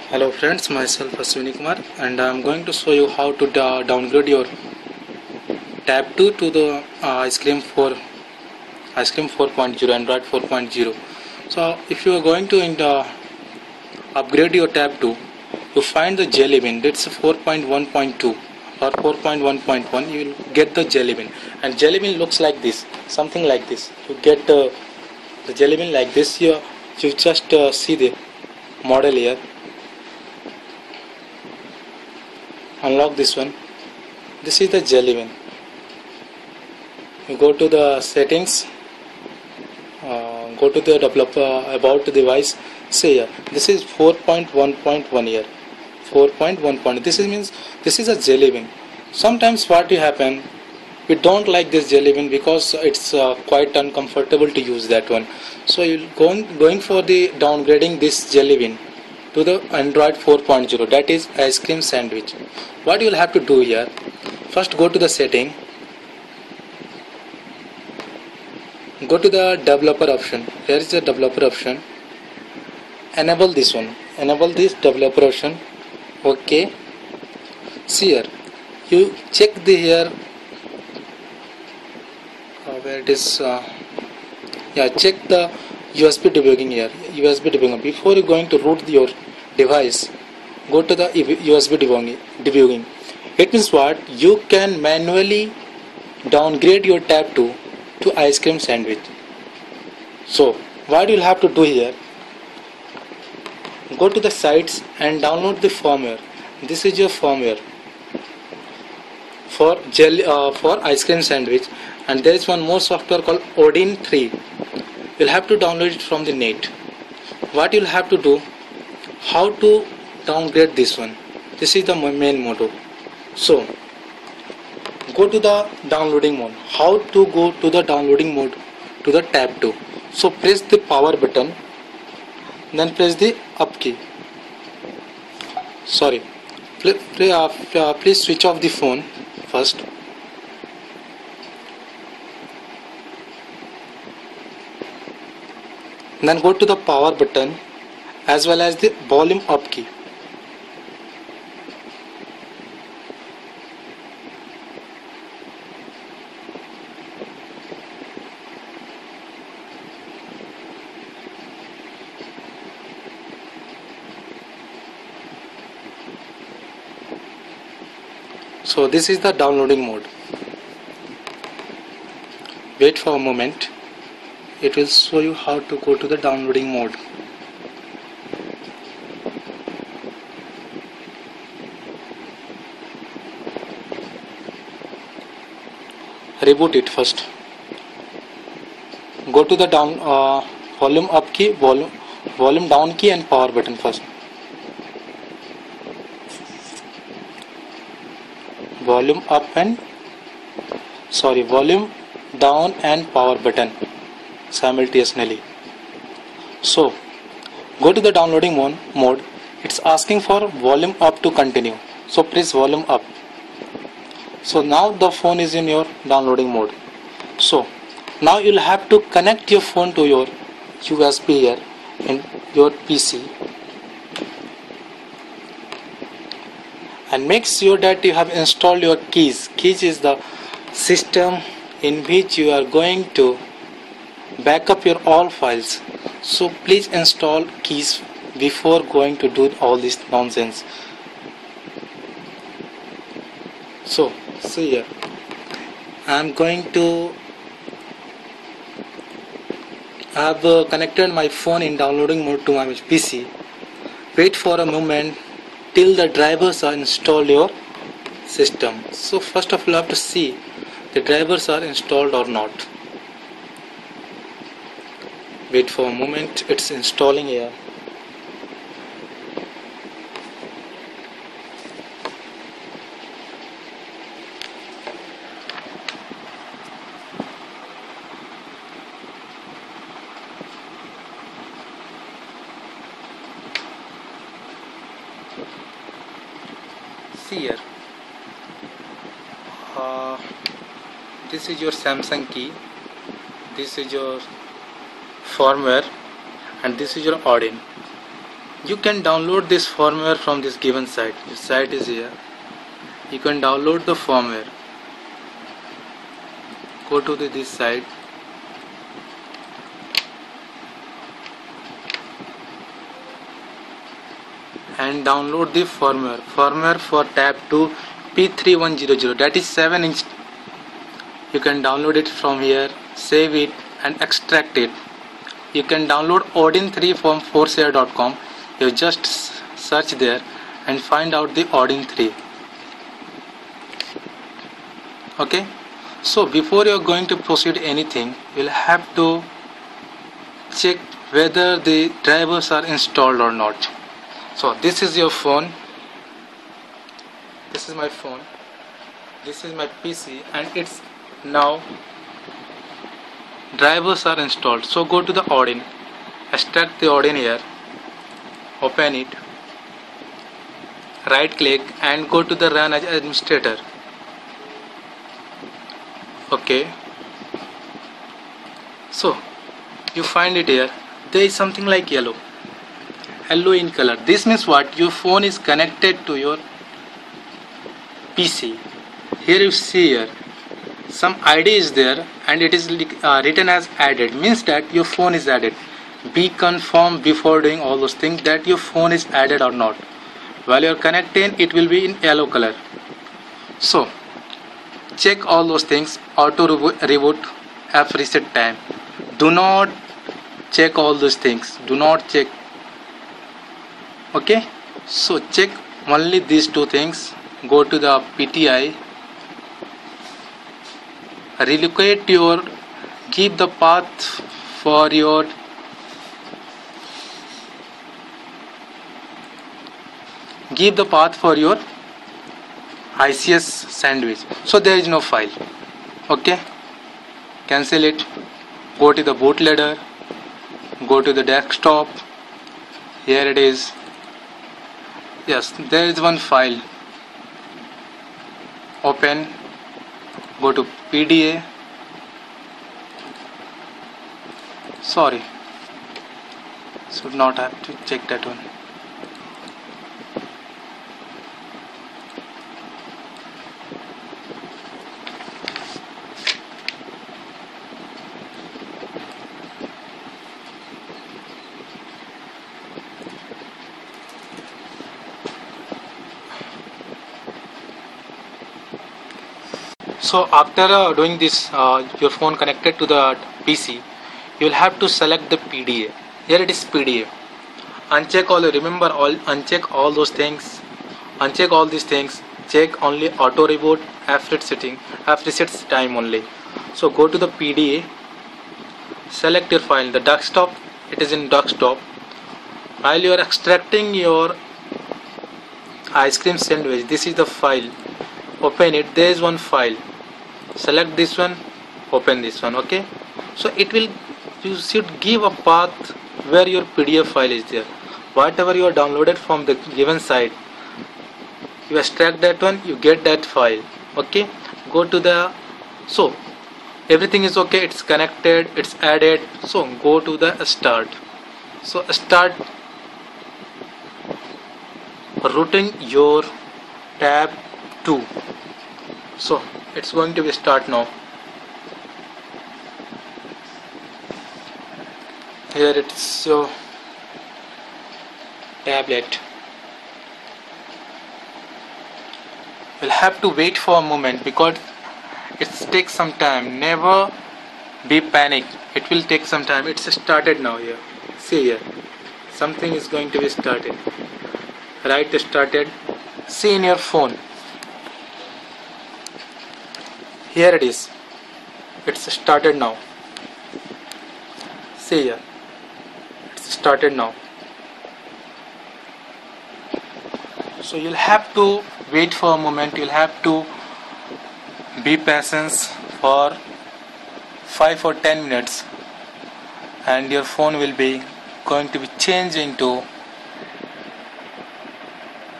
Hello friends, myself Ashwini Kumar and I am going to show you how to downgrade your Tab 2 to the Ice Cream 4.0, Android 4.0. So if you are going to upgrade your Tab 2, you find the Jelly Bean, that's 4.1.2 or 4.1.1, you will get the Jelly Bean, and Jelly Bean looks like this, something like this. You get the Jelly Bean like this. You just see the model here. Unlock this one. This is the Jelly Bean. You go to the settings, go to the developer about the device. Say here, this is 4.1.1 here. 4.1. This means this is a Jelly Bean. Sometimes what will happen, we don't like this Jelly Bean because it's quite uncomfortable to use that one. So you're going for the downgrading this Jelly Bean to the Android 4.0, that is Ice Cream Sandwich. What you will have to do here, first go to the setting, go to the developer option. Here is the developer option. Enable this one, enable this developer option. Okay, see here, you check the here where it is, check the USB debugging here. USB debugging. Before you going to root your device, go to the USB debugging. It means what? You can manually downgrade your Tab 2 to Ice Cream Sandwich. So what you'll have to do here, go to the sites and download the firmware. This is your firmware for Ice Cream Sandwich, and there is one more software called Odin 3. You'll have to download it from the net. What you'll have to do, how to downgrade this one. This is the main mode. So go to the downloading mode. How to go to the downloading mode to the Tab 2? So press the power button, then press the up key. Sorry, please switch off the phone first. Then go to the power button as well as the volume up key. So this is the downloading mode. Wait for a moment. It will show you how to go to the downloading mode. Reboot it first. Go to the volume up key, volume down key and power button first. Volume down and power button simultaneously. So go to the downloading mode. It's asking for volume up to continue. So press volume up. So now the phone is in your downloading mode. So now you'll have to connect your phone to your USB here in your PC and make sure that you have installed your keys. Keys is the system in which you are going to back up your all files. So please install keys before going to do all this nonsense. So see here, I am going to have connected my phone in downloading mode to my PC. Wait for a moment till the drivers are installed your system. So first of all, you have to see the drivers are installed or not. Wait for a moment, it's installing here. See here, this is your Samsung key, this is your firmware, and this is your Odin. You can download this firmware from this given site. This site is here. You can download the firmware. Go to this site. And download the firmware for tab 2 P3100, that is 7-inch. You can download it from here, save it and extract it. You can download Odin 3 from forshare.com. You just search there and find out the Odin 3. Okay, so before you are going to proceed anything, you will have to check whether the drivers are installed or not. So this is your phone, this is my phone, this is my PC, and it's now drivers are installed. So go to the Odin, extract the Odin here, open it, right click and go to the run as administrator. Okay, so you find it here, there is something like yellow in color. This means what? Your phone is connected to your PC. Here you see here some ID is there and it is written as added, means that your phone is added. Be confirmed before doing all those things that your phone is added or not. While you are connecting, it will be in yellow color. So check all those things. Auto reboot, app reset time. Do not check all those things. Do not check. Okay, so check only these two things. Go to the PTI, relocate your, give the path for your ICS sandwich. So there is no file. Okay, cancel it. Go to the bootloader, go to the desktop. Here it is. Yes, there is one file. Open, go to PDA. Sorry, should not have to check that one. So after doing this, your phone connected to the PC, you will have to select the PDA. Here it is PDA. Uncheck all. Remember all. Uncheck all those things. Uncheck all these things. Check only auto reboot, app resets time only. So go to the PDA. Select your file. The desktop. It is in desktop. While you are extracting your ice cream sandwich, this is the file. Open it. There is one file. Select this one, open this one. Okay, so it will, you should give a path where your PDF file is there. Whatever you are downloaded from the given site, you extract that one, you get that file. Okay, go to the, so everything is okay, it's connected, it's added. So go to the start. So start routing your tab 2. So it's going to be start now. Here it's your tablet. We'll have to wait for a moment because it takes some time. Never be panicked. It will take some time. It's started now here. See here. Something is going to be started. Right, started. See in your phone. Here it is. It's started now. See here. It's started now. So you'll have to wait for a moment. You'll have to be patient for 5 or 10 minutes and your phone will be going to be changed into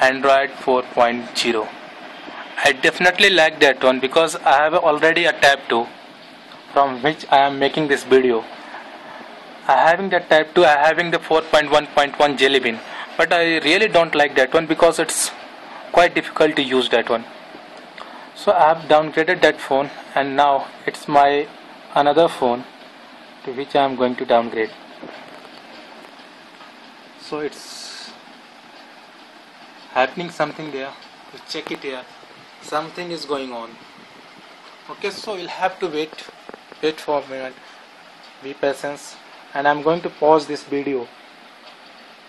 Android 4.0. I definitely like that one because I have already a tab 2 from which I am making this video. I having the tab 2, I having the 4.1.1 Jelly Bean, but I really don't like that one because it's quite difficult to use that one. So I have downgraded that phone, and now it's my another phone to which I am going to downgrade. So it's happening something there. You check it here. Something is going on. Okay, so we'll have to wait for a minute. Be patient, and I'm going to pause this video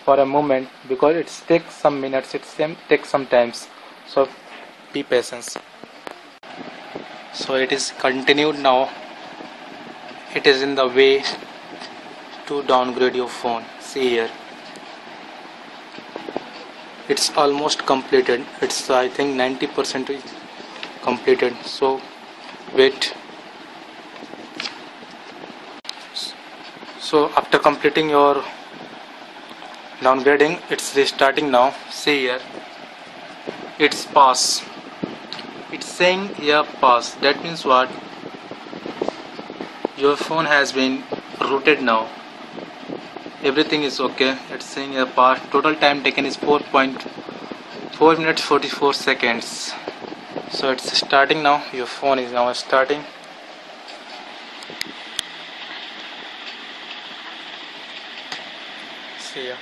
for a moment because it takes some minutes. It takes some times. So be patient. So it is continued now. It is in the way to downgrade your phone. See here. It's almost completed. It's I think 90% completed. So wait. So after completing your downgrading, it's restarting now. See here. It's pass. It's saying here pass. That means what? Your phone has been rooted now. Everything is okay. It's saying here pass. Total time taken is 4.4 minutes 44 seconds. So it's starting now. Your phone is now starting. See ya.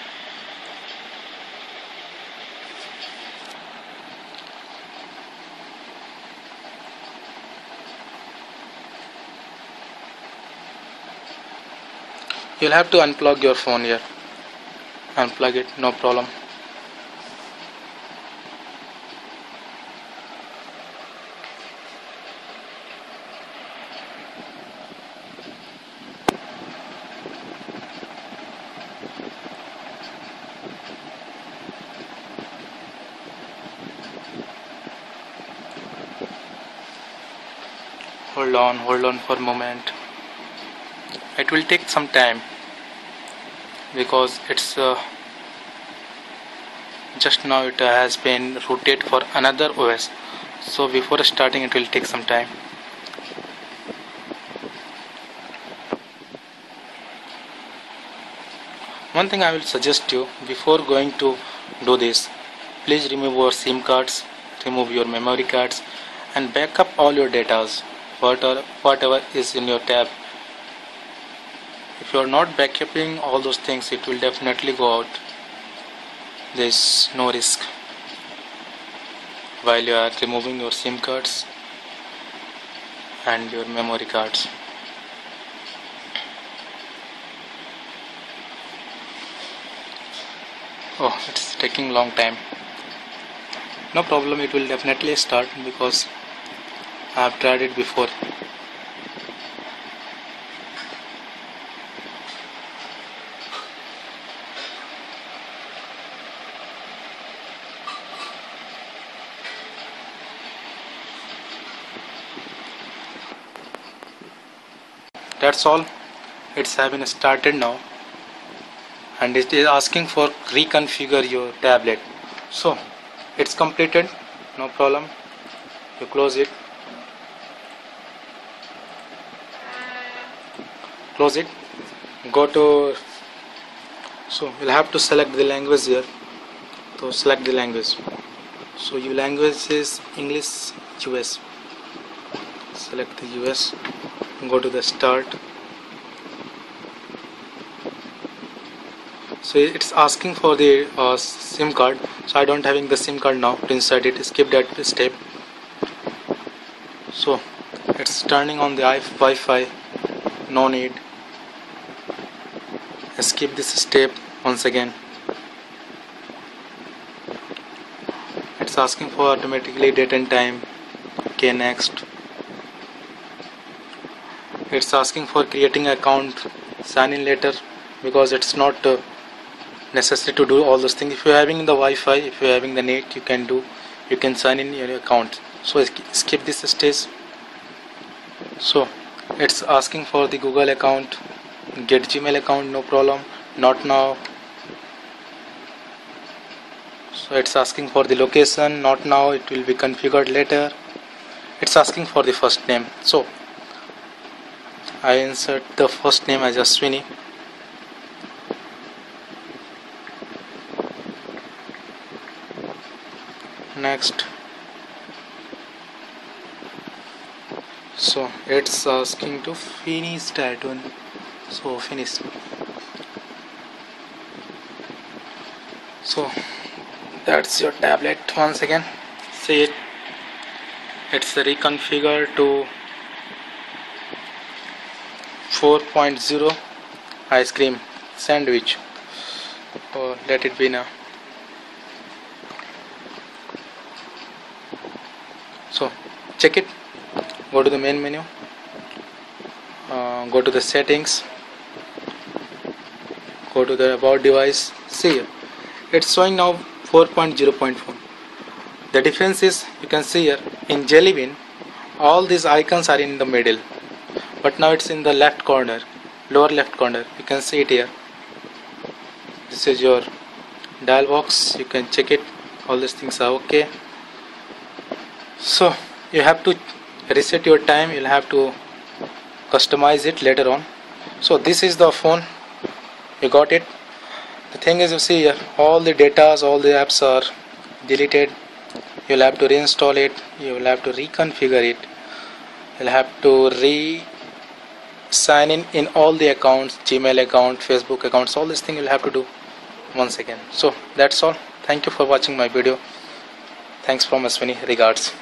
You'll have to unplug your phone here. Unplug it, no problem. Hold on for a moment. It will take some time because it's just now it has been rooted for another OS. So before starting it will take some time. One thing I will suggest you before going to do this, please remove your SIM cards, remove your memory cards, and back up all your datas, whatever is in your tab. If you are not backupping all those things, it will definitely go out. There is no risk while you are removing your SIM cards and your memory cards. Oh, it's taking long time. No problem, it will definitely start because I have tried it before. That's all. It's having started now, and it is asking for reconfigure your tablet. So it's completed, no problem. You close it. Close it. Go to. So you'll have to select the language here. So select the language. So your language is English US. Select the US. Go to the start. So it's asking for the SIM card. So I don't having the SIM card now to insert it. Skip that step. So it's turning on the Wi-Fi. No need. Skip this step once again. It's asking for automatically date and time. Okay, next. It's asking for creating an account, sign in later, because it's not necessary to do all those things. If you're having the Wi-Fi, if you're having the net, you can sign in your account. So skip this stage. So it's asking for the Google account, get Gmail account, no problem, not now. So it's asking for the location, not now, it will be configured later. It's asking for the first name. So I insert the first name as Ashwini. next. So it's asking to finish that one, so finish. So that's your tablet. Once again, see it, it's reconfigured to 4.0 ice cream sandwich. Oh, let it be now. So check it, go to the main menu, go to the settings, go to the about device. See here, it's showing now 4.0.4. The difference is, you can see here in Jelly Bean all these icons are in the middle, but now it's in the left corner, lower left corner. You can see it here. This is your dial box, you can check it, all these things are okay. So you have to reset your time, you'll have to customize it later on. So this is the phone, you got it. The thing is, you see here all the datas, all the apps are deleted. You'll have to reinstall it, you will have to reconfigure it, you'll have to sign in all the accounts, Gmail account, Facebook accounts, all these things you'll have to do once again. So that's all. Thank you for watching my video. Thanks from Ashwini. Regards.